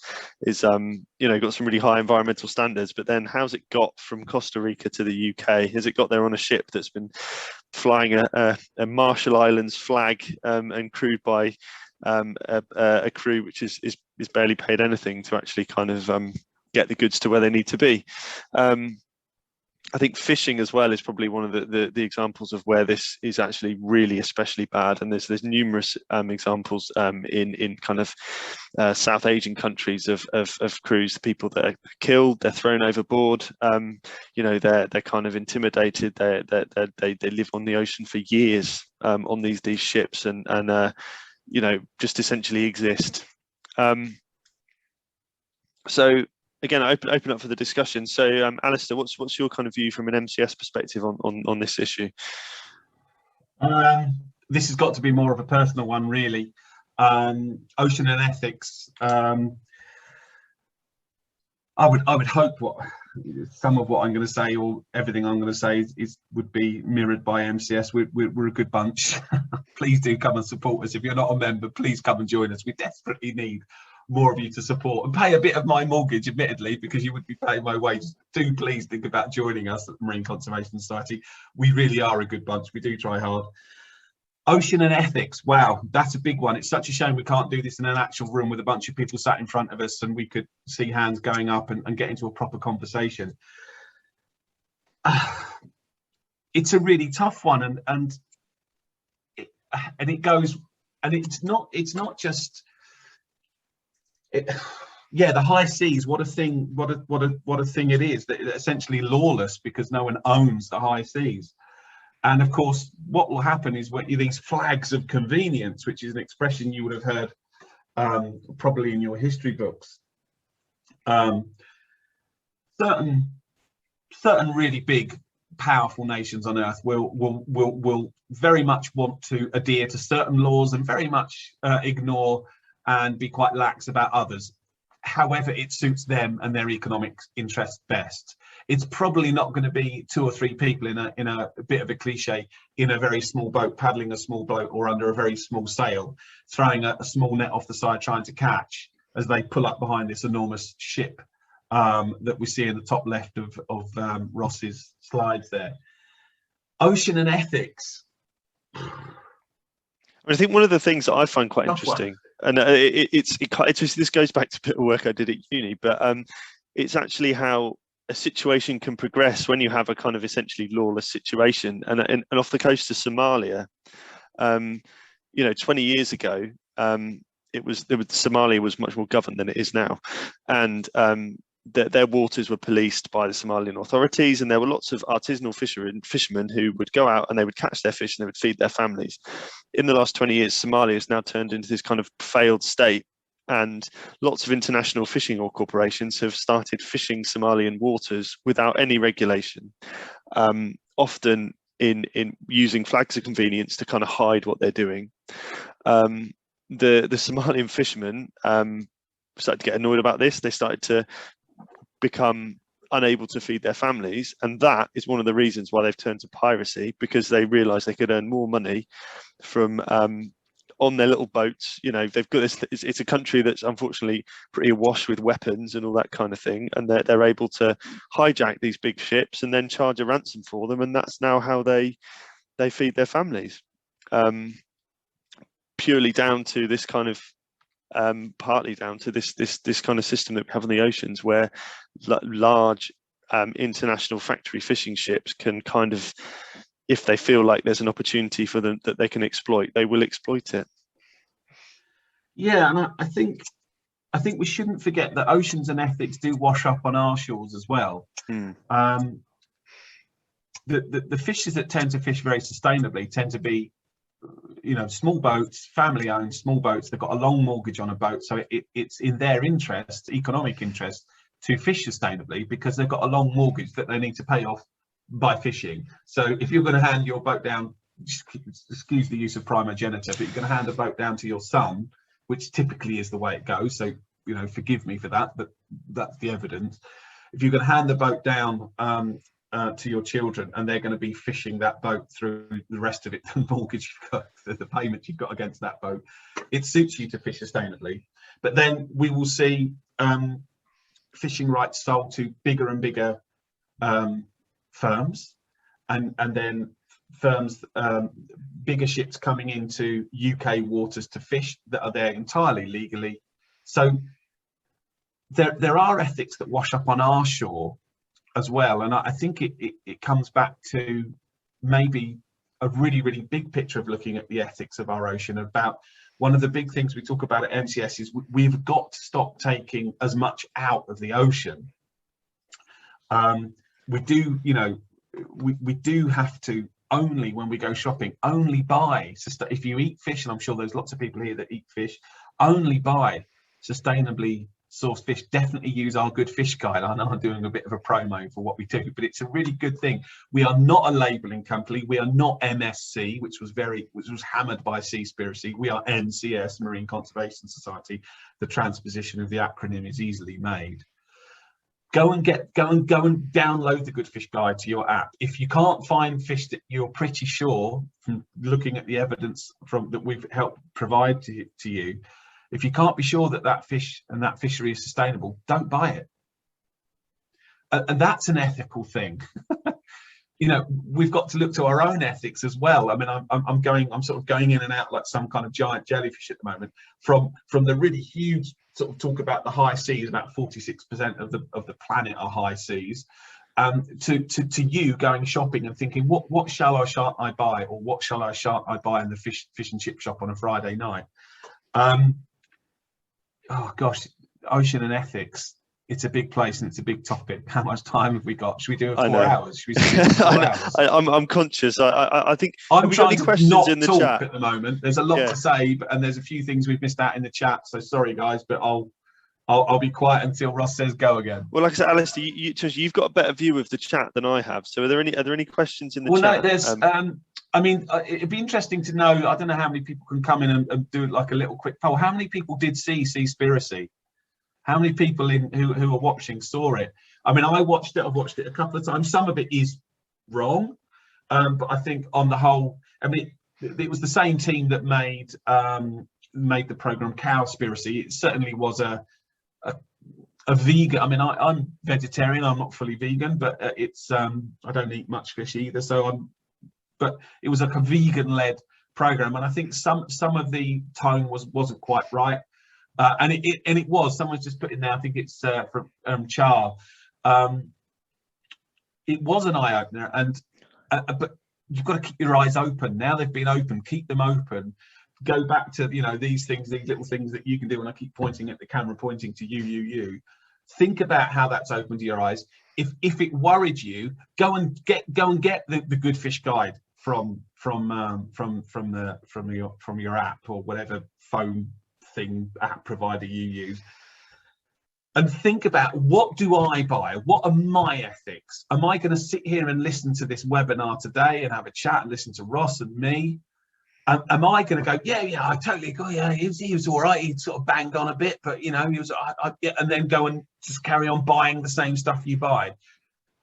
got some really high environmental standards. But then how's it got from Costa Rica to the UK? Has it got there on a ship that's been flying a Marshall Islands flag and crewed by a crew which is barely paid anything to actually kind of get the goods to where they need to be? I think fishing as well is probably one of the examples of where this is actually really especially bad, and there's numerous examples in kind of South Asian countries of crews, people that are killed, they're thrown overboard, they're kind of intimidated, they live on the ocean for years on these ships and just essentially exist. So again, I open up for the discussion. So, Alisdair, what's your kind of view from an MCS perspective on this issue?
This has got to be more of a personal one, really. Ocean and ethics. I would hope some of what I'm going to say, or everything I'm going to say, would be mirrored by MCS. We're a good bunch. Please do come and support us. If you're not a member, please come and join us. We desperately need more of you to support and pay a bit of my mortgage, admittedly, because you would be paying my wages. Do please think about joining us at the Marine Conservation Society. We really are a good bunch. We do try hard. Ocean and ethics. Wow, that's a big one. It's such a shame we can't do this in an actual room with a bunch of people sat in front of us and we could see hands going up and get into a proper conversation. It's a really tough one, and it goes, and it's not just. The high seas, what a thing it is, that essentially lawless because no one owns the high seas. And of course what will happen is when these flags of convenience, which is an expression you would have heard probably in your history books, certain really big powerful nations on earth will very much want to adhere to certain laws and very much ignore and be quite lax about others, however it suits them and their economic interests best. It's probably not going to be 2 or 3 people in a bit of a cliche in a very small boat, paddling a small boat or under a very small sail, throwing a small net off the side trying to catch as they pull up behind this enormous ship that we see in the top left of Ross's slides there. Ocean and ethics.
I think one of the things that I find quite interesting, and this goes back to a bit of work I did at uni, but it's actually how a situation can progress when you have a kind of essentially lawless situation. And off the coast of Somalia, 20 years ago, Somalia was much more governed than it is now, and their waters were policed by the Somalian authorities, and there were lots of artisanal fishermen who would go out and they would catch their fish and they would feed their families. In the last 20 years, Somalia has now turned into this kind of failed state, and lots of international fishing corporations have started fishing Somalian waters without any regulation, often in using flags of convenience to kind of hide what they're doing. The Somalian fishermen started to get annoyed about this. They started to become unable to feed their families, and that is one of the reasons why they've turned to piracy, because they realized they could earn more money from on their little boats. They've got this, it's a country that's unfortunately pretty awash with weapons and all that kind of thing, and they're able to hijack these big ships and then charge a ransom for them, and that's now how they feed their families, purely down to this kind of partly down to this kind of system that we have in the oceans, where large international factory fishing ships can kind of, if they feel like there's an opportunity for them that they can exploit, they will exploit it.
Yeah, and I think we shouldn't forget that oceans and ethics do wash up on our shores as well. The fishers that tend to fish very sustainably tend to be, small boats, family owned small boats. They've got a long mortgage on a boat, so it's in their interest, economic interest, to fish sustainably, because they've got a long mortgage that they need to pay off by fishing. So if you're going to hand your boat down, excuse the use of primogeniture, but you're going to hand a boat down to your son, which typically is the way it goes, so forgive me for that, but that's the evidence. If you're going to hand the boat down to your children, and they're going to be fishing that boat through the rest of it, the mortgage you've got, the payments you've got against that boat, it suits you to fish sustainably. But then we will see fishing rights sold to bigger and bigger firms, and then firms, bigger ships coming into UK waters to fish that are there entirely legally. So there are ethics that wash up on our shore as well, and I think it comes back to maybe a really, really big picture of looking at the ethics of our ocean. About one of the big things we talk about at MCS is we've got to stop taking as much out of the ocean. We do, we do have to, only when we go shopping, only buy, if you eat fish, and I'm sure there's lots of people here that eat fish, only buy sustainably sourced fish. Definitely use our Good Fish Guide. I know I'm doing a bit of a promo for what we do, but it's a really good thing. We are not a labelling company. We are not MSC, which was hammered by Seaspiracy. We are NCS, Marine Conservation Society. The transposition of the acronym is easily made. Go and download the Good Fish Guide to your app. If you can't find fish that you're pretty sure, from looking at the evidence that we've helped provide to you, if you can't be sure that fish and that fishery is sustainable, don't buy it. And that's an ethical thing. We've got to look to our own ethics as well. I mean, I'm sort of going in and out like some kind of giant jellyfish at the moment, from the really huge sort of talk about the high seas. About 46% of the planet are high seas. To you going shopping and thinking, what shall or shan't I buy, or what shall I shan't I buy in the fish and chip shop on a Friday night? Oh gosh, ocean and ethics. It's a big place and it's a big topic. How much time have we got? Should we do it 4 hours? Should we do it 4 hours?
I'm conscious. I think
I'm trying to not
in the
talk
chat
at the moment. There's a lot to say, and there's a few things we've missed out in the chat. So sorry, guys, but I'll be quiet until Ross says go again.
Well, like I said, Alisdair, you've got a better view of the chat than I have. So are there any questions in the chat?
Well, no, there's. I mean, it'd be interesting to know. I don't know how many people can come in and do like a little quick poll. How many people did see Seaspiracy? How many people who are watching saw it? I mean, I've watched it a couple of times. Some of it is wrong, but I think on the whole, I mean, it was the same team that made the program Cowspiracy. It certainly was a a vegan. I mean, I'm vegetarian. I'm not fully vegan, but it's I don't eat much fish either. So but it was like a vegan-led program, and I think some of the tone wasn't quite right, and it was. Someone's just put in there. I think it's from Char. It was an eye opener, and but you've got to keep your eyes open. Now they've been open, keep them open. Go back to, you know, these things, these little things that you can do. And I keep pointing at the camera, pointing to you. Think about how that's opened your eyes. If it worried you, go and get the Good Fish Guide from your app or whatever phone thing app provider you use. And think about, what do I buy? What are my ethics? Am I going to sit here and listen to this webinar today and have a chat and listen to Ross and me? Am I going to go, yeah, I totally agree. Yeah, he was all right. He sort of banged on a bit, but you know, he was, yeah, and then go and just carry on buying the same stuff you buy.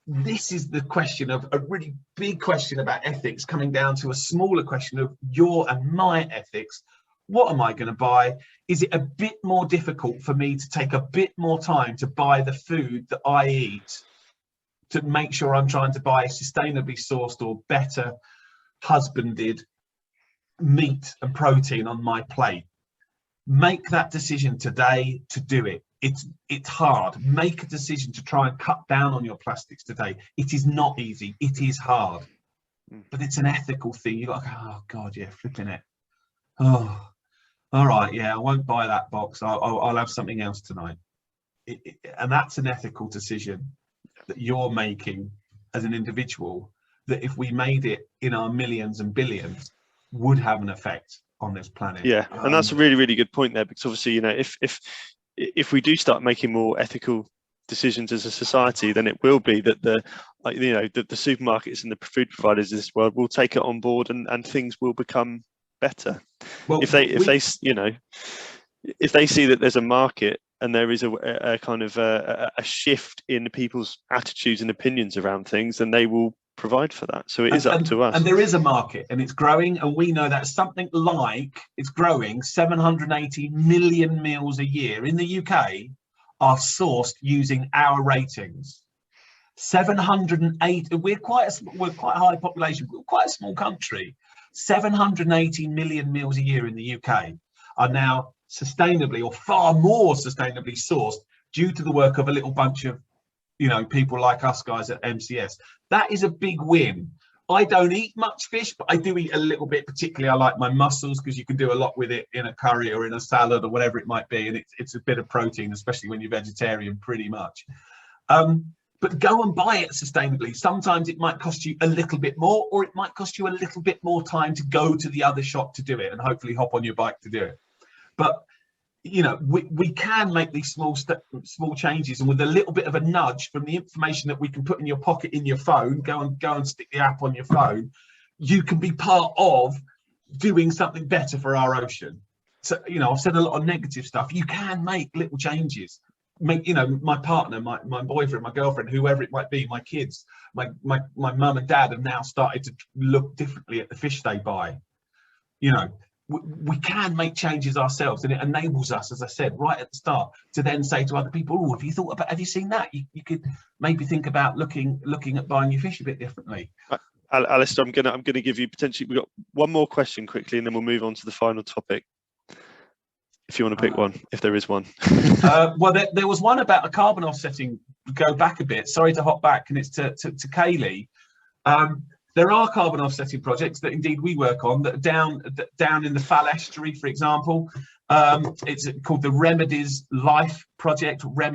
This is the question of a really big question about ethics, coming down to a smaller question of your and my ethics. What am I going to buy? Is it a bit more difficult for me to take a bit more time to buy the food that I eat, to make sure I'm trying to buy sustainably sourced or better husbanded meat and protein on my plate? Make that decision today to do it. It's hard. Make a decision to try and cut down on your plastics today. It is not easy. It is hard, but it's an ethical thing. You're like, oh God, yeah, flipping it. Oh, all right, yeah, I won't buy that box. I'll have something else tonight. And that's an ethical decision that you're making as an individual, that if we made it in our millions and billions, would have an effect on this planet.
Yeah, and that's a really, really good point there, because obviously, you know, if we do start making more ethical decisions as a society, then it will be that the supermarkets and the food providers of this world will take it on board, and things will become better. Well, if they see that there's a market and there is a kind of a shift in people's attitudes and opinions around things, then they will provide for that. So it is up to us. And
there is a market, and it's growing, and we know that something like, it's growing, 780 million meals a year in the UK are sourced using our ratings. 708. We're quite a high population. We're quite a small country. 780 million meals a year in the UK are now sustainably, or far more sustainably sourced, due to the work of a little bunch of, you know, people like us guys at MCS. That is a big win. I don't eat much fish, but I do eat a little bit. Particularly, I like my mussels, because you can do a lot with it in a curry or in a salad or whatever it might be, and it's a bit of protein, especially when you're vegetarian, pretty much. But go and buy it sustainably. Sometimes it might cost you a little bit more, or it might cost you a little bit more time to go to the other shop to do it, and hopefully hop on your bike to do it. But you know, we can make these small changes, and with a little bit of a nudge from the information that we can put in your pocket in your phone, go and stick the app on your phone, you can be part of doing something better for our ocean. So, you know, I've said a lot of negative stuff. You can make little changes. Make, you know, my partner, my boyfriend, my girlfriend, whoever it might be, my kids, my mum and dad have now started to look differently at the fish they buy. You know, we can make changes ourselves, and it enables us, as I said right at the start, to then say to other people, oh, have you seen that? You could maybe think about looking at buying your fish a bit differently.
Alisdair, I'm gonna give you potentially, we've got one more question quickly, and then we'll move on to the final topic, if you want to pick one, if there is one.
Well, there was one about a carbon offsetting. Go back a bit, sorry to hop back, and it's to Kaylee. There are carbon offsetting projects that indeed we work on, that down in the Fal estuary, for example. It's called the Remedies Life Project, run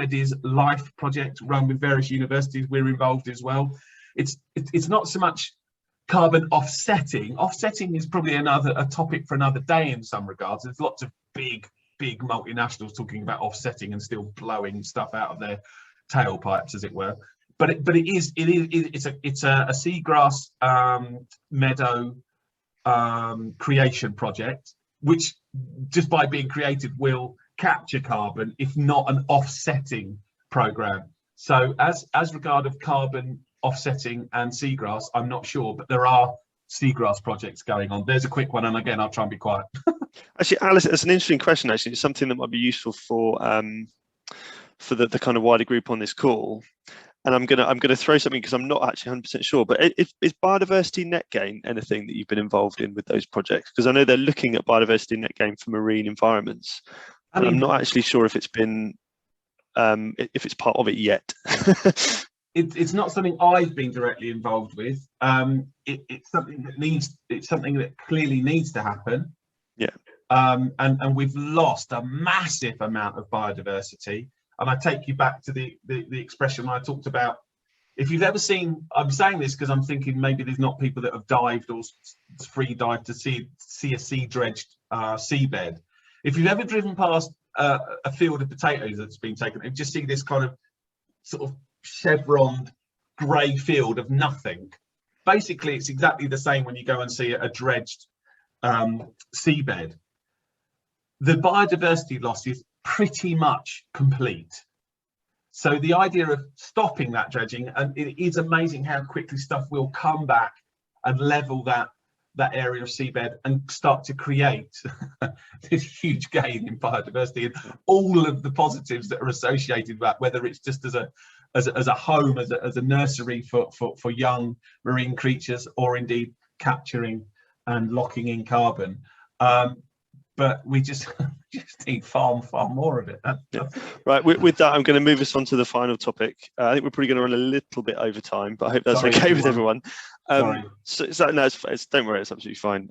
with various universities. We're involved as well. It's not so much carbon offsetting. Offsetting is probably a topic for another day in some regards. There's lots of big multinationals talking about offsetting and still blowing stuff out of their tailpipes, as it were. But it's a seagrass meadow creation project, which just by being created will capture carbon, if not an offsetting program. So as regard of carbon offsetting and seagrass, I'm not sure, but there are seagrass projects going on. There's a quick one, and again, I'll try and be quiet.
Actually, Alice, it's an interesting question. Actually, it's something that might be useful for for the kind of wider group on this call. And I'm gonna throw something because I'm not actually 100% sure. But is biodiversity net gain anything that you've been involved in with those projects? Because I know they're looking at biodiversity net gain for marine environments, but I'm not actually sure if it's been if it's part of it yet.
It's not something I've been directly involved with. It's something that clearly needs to happen.
Yeah.
And we've lost a massive amount of biodiversity. And I take you back to the expression I talked about. If you've ever seen, I'm saying this because I'm thinking maybe there's not people that have dived or free dived to see a sea dredged seabed. If you've ever driven past a field of potatoes that's been taken, you just see this kind of sort of chevroned grey field of nothing. Basically, it's exactly the same when you go and see a dredged seabed. The biodiversity loss is pretty much complete. So the idea of stopping that dredging, and it is amazing how quickly stuff will come back and level that area of seabed and start to create this huge gain in biodiversity and all of the positives that are associated with that, whether it's just as a home, as a nursery for young marine creatures, or indeed capturing and locking in carbon. But we just need far more of it.
Right, with that, I'm going to move us on to the final topic. I think we're probably going to run a little bit over time, but I hope that's okay with everyone. No, don't worry, it's absolutely fine.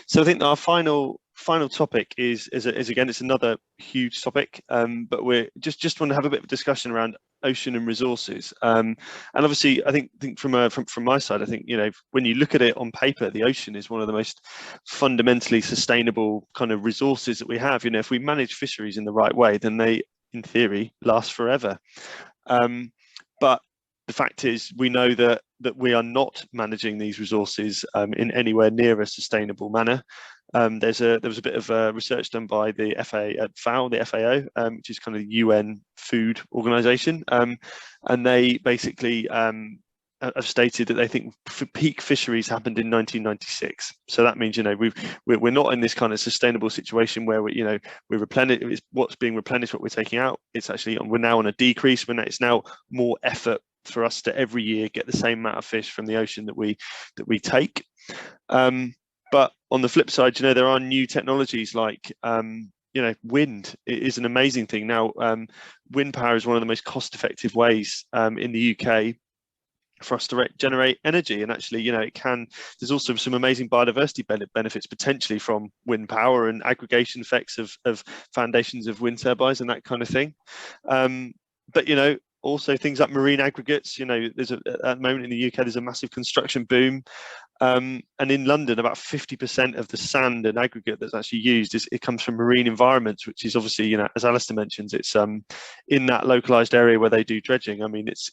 So I think our final topic is again, it's another huge topic, but we're just want to have a bit of a discussion around ocean and resources. And obviously, I think from my side, I think, you know, when you look at it on paper, the ocean is one of the most fundamentally sustainable kind of resources that we have. You know, if we manage fisheries in the right way, then they, in theory, last forever. But the fact is, we know that we are not managing these resources in anywhere near a sustainable manner. There was a bit of research done by the FAO, which is kind of the UN food organization, and they basically have stated that they think peak fisheries happened in 1996. So that means, you know, we're not in this kind of sustainable situation where we're replenishing what's being replenished, what we're taking out. It's actually, we're now on a decrease. It's now more effort for us to every year get the same amount of fish from the ocean that we take. But on the flip side, you know, there are new technologies like, you know, wind. It is an amazing thing. Now, wind power is one of the most cost-effective ways in the UK for us to generate energy. And actually, you know, there's also some amazing biodiversity benefits potentially from wind power and aggregation effects of foundations of wind turbines and that kind of thing. But, you know, also things like marine aggregates. You know, at the moment in the UK, there's a massive construction boom. And in London, about 50% of the sand and aggregate that's actually used it comes from marine environments, which is obviously, you know, as Alisdair mentions, it's in that localized area where they do dredging. I mean, it's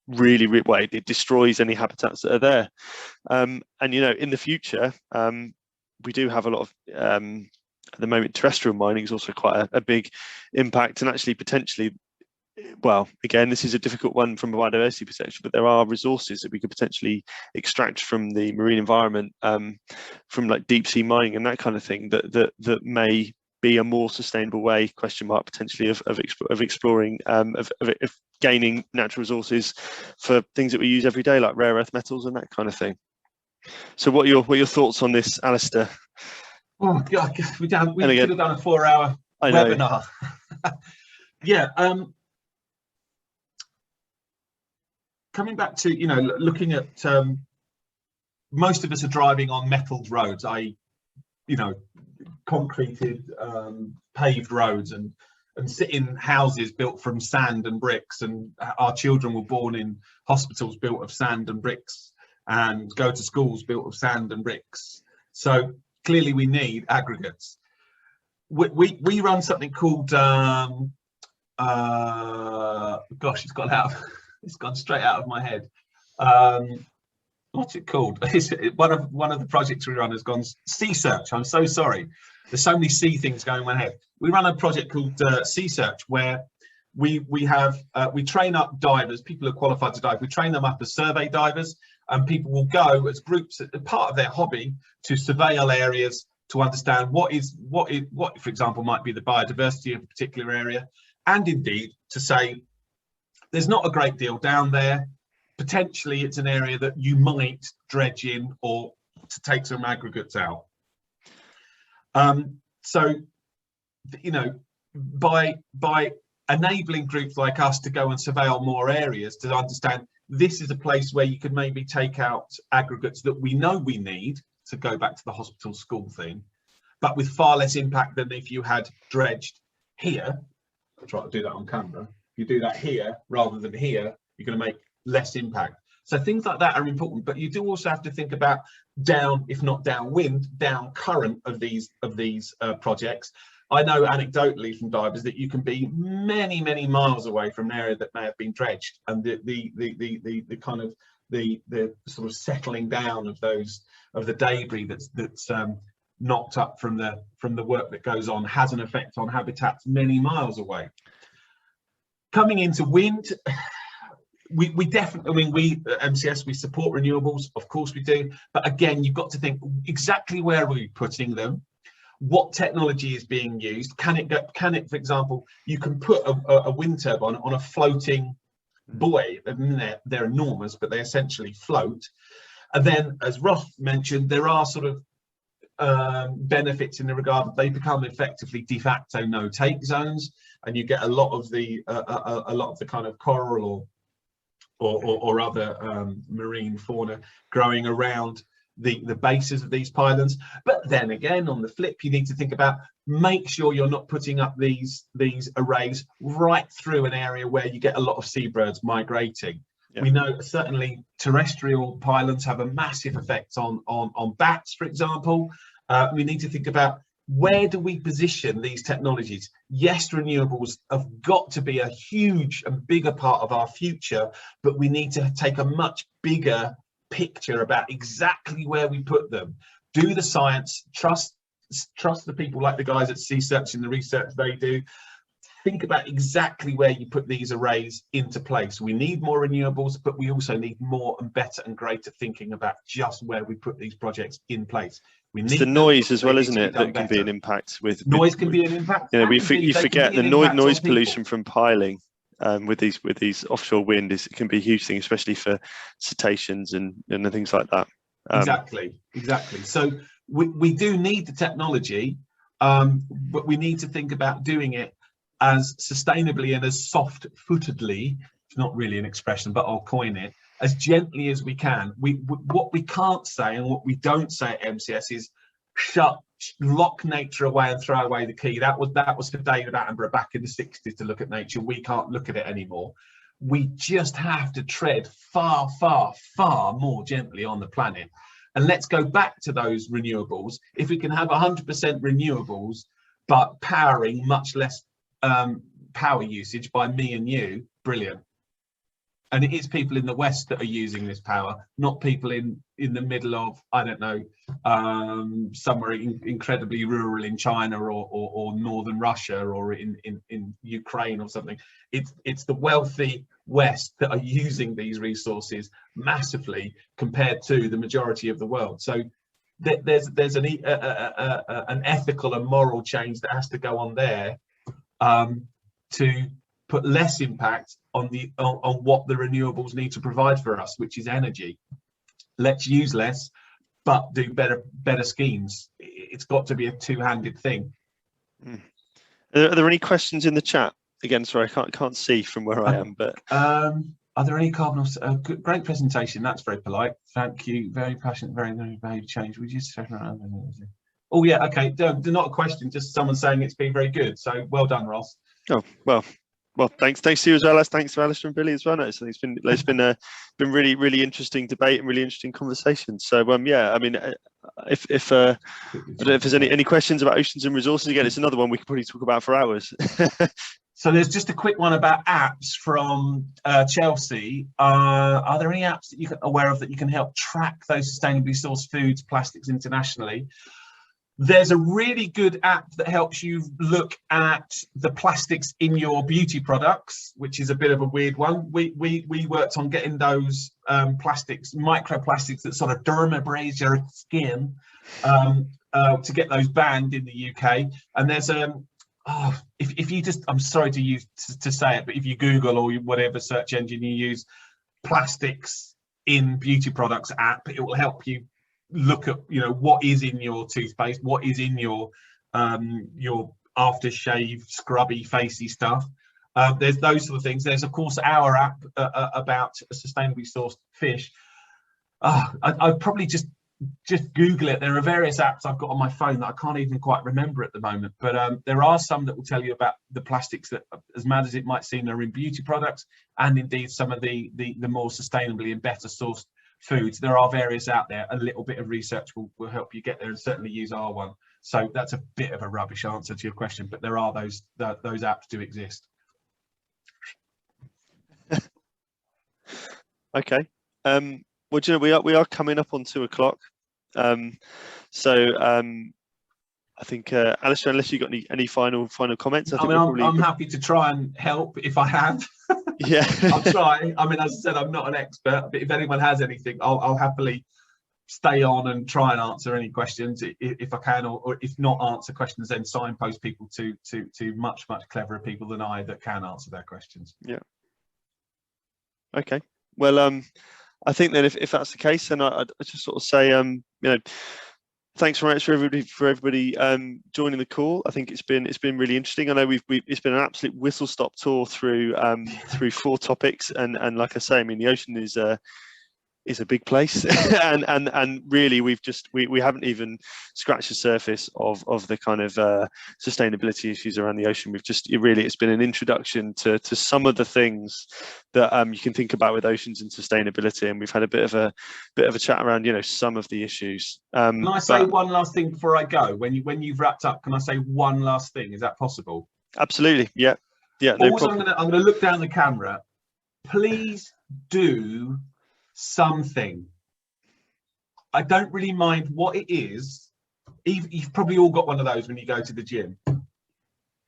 really it destroys any habitats that are there. And you know, in the future, we do have a lot of at the moment, terrestrial mining is also quite a big impact, and actually potentially. Well, again, this is a difficult one from a biodiversity perspective, but there are resources that we could potentially extract from the marine environment, from like deep sea mining and that kind of thing, that may be a more sustainable way, potentially, of exploring, of gaining natural resources for things that we use every day, like rare earth metals and that kind of thing. So what are your thoughts on this, Alisdair?
Oh God, we could have done a 4-hour webinar. Yeah. Coming back to, you know, looking at, most of us are driving on metalled roads, i.e., you know, concreted, paved roads, and sit in houses built from sand and bricks, and our children were born in hospitals built of sand and bricks, and go to schools built of sand and bricks. So clearly we need aggregates. We run something called, gosh, it's gone straight out of my head. What's it called? One of the projects we run has gone Sea Search. I'm so sorry. There's so many sea things going in my head. We run a project called Sea Search, where we train up divers, people who are qualified to dive. We train them up as survey divers, and people will go as groups, as part of their hobby, to surveil areas to understand what, for example, might be the biodiversity of a particular area, and indeed to say there's not a great deal down there. Potentially it's an area that you might dredge in or to take some aggregates out. So, you know, by enabling groups like us to go and surveil more areas, to understand this is a place where you could maybe take out aggregates that we know we need, to go back to the hospital school thing, but with far less impact than if you had dredged here. I'll try to do that on camera. If you do that here rather than here, you're going to make less impact. So things like that are important, but you do also have to think about down, if not downwind, down current of these projects. I know anecdotally from divers that you can be many, many miles away from an area that may have been dredged, and the kind of the sort of settling down of the debris that's knocked up from the work that goes on has an effect on habitats many miles away. Coming into wind, we definitely, I mean, we at MCS, we support renewables, of course we do, but again, you've got to think exactly where are we putting them, what technology is being used. Can it, for example, you can put a wind turbine on a floating buoy. I mean, they're enormous, but they essentially float. And then, as Ross mentioned, there are sort of benefits in the regard that they become effectively de facto no-take zones, and you get a lot of the kind of coral or other marine fauna growing around the bases of these pylons. But then again, on the flip, you need to think about, make sure you're not putting up these arrays right through an area where you get a lot of seabirds migrating. Yeah. We know certainly terrestrial pylons have a massive effect on bats, for example. We need to think about, where do we position these technologies? Yes, renewables have got to be a huge and bigger part of our future, but we need to take a much bigger picture about exactly where we put them. Do the science, trust the people like the guys at Sea Search and the research they do. Think about exactly where you put these arrays into place. We need more renewables, but we also need more and better and greater thinking about just where we put these projects in place.
It's the noise as well, isn't it, that can be an impact with
noise can be an impact.
You know, you forget the noise pollution from piling with these offshore wind it can be a huge thing, especially for cetaceans and things like that.
Exactly. So we do need the technology, but we need to think about doing it as sustainably and as soft-footedly, it's not really an expression, but I'll coin it, as gently as we can. What we can't say and what we don't say at MCS is lock nature away and throw away the key. That was for David Attenborough back in the 60s to look at nature. We can't look at it anymore. We just have to tread far, far, far more gently on the planet. And let's go back to those renewables. If we can have 100% renewables, but powering much less power usage by me and you, brilliant. And it is people in the West that are using this power, not people in the middle of, I don't know, somewhere incredibly rural in China or northern Russia or in Ukraine or something. It's the wealthy West that are using these resources massively compared to the majority of the world. So there's an ethical and moral change that has to go on there to put less impact on what the renewables need to provide for us, which is energy. Let's use less, but do better schemes. It's got to be a two-handed thing.
Are there any questions in the chat? Again, sorry, I can't see from where I am, but
are there any carbon? Great presentation. That's very polite. Thank you. Very passionate. Very behaviour change. We just. Oh yeah. Okay. They're not a question. Just someone saying it's been very good. So well done, Ross.
Oh well, thanks to you as well as thanks to Alisdair and Billy as well. So it's been really interesting debate and really interesting conversation. So yeah, I mean, if I don't know if there's any questions about oceans and resources, again, it's another one we could probably talk about for hours.
So there's just a quick one about apps from Chelsea. Are there any apps that you're aware of that you can help track those sustainably sourced foods, plastics internationally? There's a really good app that helps you look at the plastics in your beauty products, which is a bit of a weird one. We worked on getting those plastics, microplastics that sort of dermabrase your skin, to get those banned in the UK. And there's oh, if you just, I'm sorry to use to say it, but if you Google or whatever search engine you use, plastics in beauty products app, it will help you look at, you know, what is in your toothpaste, what is in your aftershave scrubby facey stuff. There's those sort of things. There's of course our app about sustainably sourced fish. I'd probably just Google it. There are various apps I've got on my phone that I can't even quite remember at the moment, but there are some that will tell you about the plastics that, as mad as it might seem, are in beauty products, and indeed some of the more sustainably and better sourced foods. There are various out there. A little bit of research will help you get there, and certainly use our one. So that's a bit of a rubbish answer to your question, but there are those apps do exist.
Okay. Well, do you know, we are coming up on 2 o'clock. I think Alisdair, unless you got any final comments,
I'm happy to try and help if I have.
Yeah.
I'll try. I mean, as I said, I'm not an expert, but if anyone has anything, I'll happily stay on and try and answer any questions if I can, or if not answer questions, then signpost people to much cleverer people than I that can answer their questions.
Yeah. Okay. Well, I think that if that's the case, then I just sort of say, you know, thanks very much for everybody joining the call. I think it's been really interesting. I know it's been an absolute whistle stop tour through 4 topics, and like I say, I mean, the ocean is a big place, and really we haven't even scratched the surface of the kind of sustainability issues around the ocean. It's been an introduction to some of the things that you can think about with oceans and sustainability, and we've had a bit of a chat around, you know, some of the issues.
Can I say one last thing before I go? When you've wrapped up, can I say one last thing? Is that possible?
Absolutely. Yeah. No
also,
problem.
I'm gonna look down the camera. Please do something. I don't really mind what it is. You've probably all got one of those when you go to the gym, and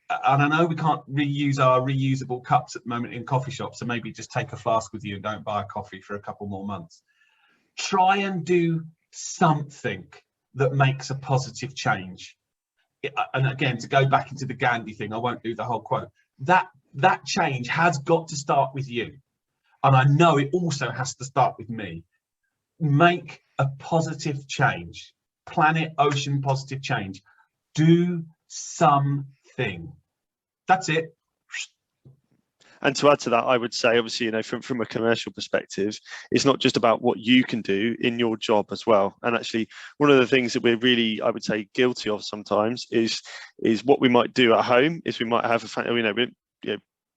I know we can't reuse our reusable cups at the moment in coffee shops, so maybe just take a flask with you and don't buy a coffee for a couple more months. Try and do something that makes a positive change. And again, to go back into the Gandhi thing, I won't do the whole quote. That change has got to start with you. And I know it also has to start with me. Make a positive change. Planet, ocean, positive change. Do something. That's it.
And to add to that, I would say, obviously, you know, from a commercial perspective, it's not just about what you can do in your job as well. And actually, one of the things that we're really, I would say, guilty of sometimes is what we might do at home. Is we might have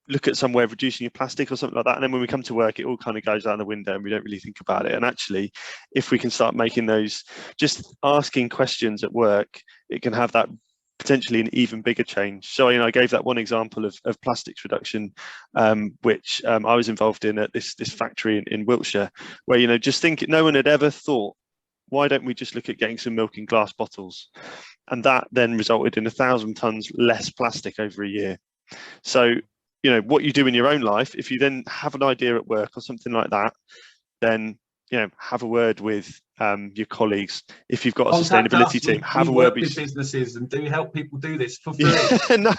look at somewhere reducing your plastic or something like that, and then when we come to work, it all kind of goes out the window and we don't really think about it. And actually, if we can start making those, just asking questions at work, it can have that potentially an even bigger change. So, you know, I gave that one example of plastics reduction, which I was involved in at this factory in Wiltshire, where, you know, just think no one had ever thought, why don't we just look at getting some milk in glass bottles? And that then resulted in 1,000 tons less plastic over a year. So, you know, what you do in your own life, if you then have an idea at work or something like that, then, you know, have a word with your colleagues. If you've got a sustainability team, have a word with
businesses and do help people do this for free.
Yeah, no.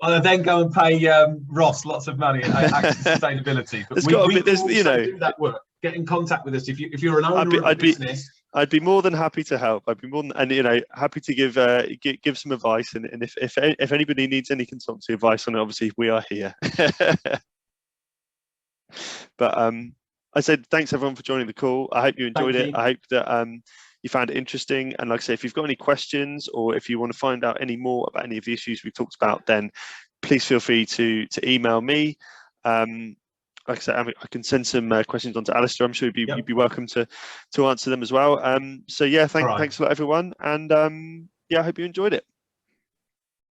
Well, then go and pay Ross lots of money and Access Sustainability. But we will
you know,
do that work. Get in contact with us if you're an owner of a business.
I'd be more than happy to help. I'd be more than, and, you know, happy to give some advice. And if anybody needs any consultancy advice on it, obviously we are here. But I said thanks everyone for joining the call. I hope you enjoyed it. I hope that you found it interesting. And like I say, if you've got any questions or if you want to find out any more about any of the issues we've talked about, then please feel free to email me. Like I said, I can send some questions on to Alisdair. I'm sure you'd be welcome to answer them as well. So yeah, thanks a lot, everyone. And yeah, I hope you enjoyed it.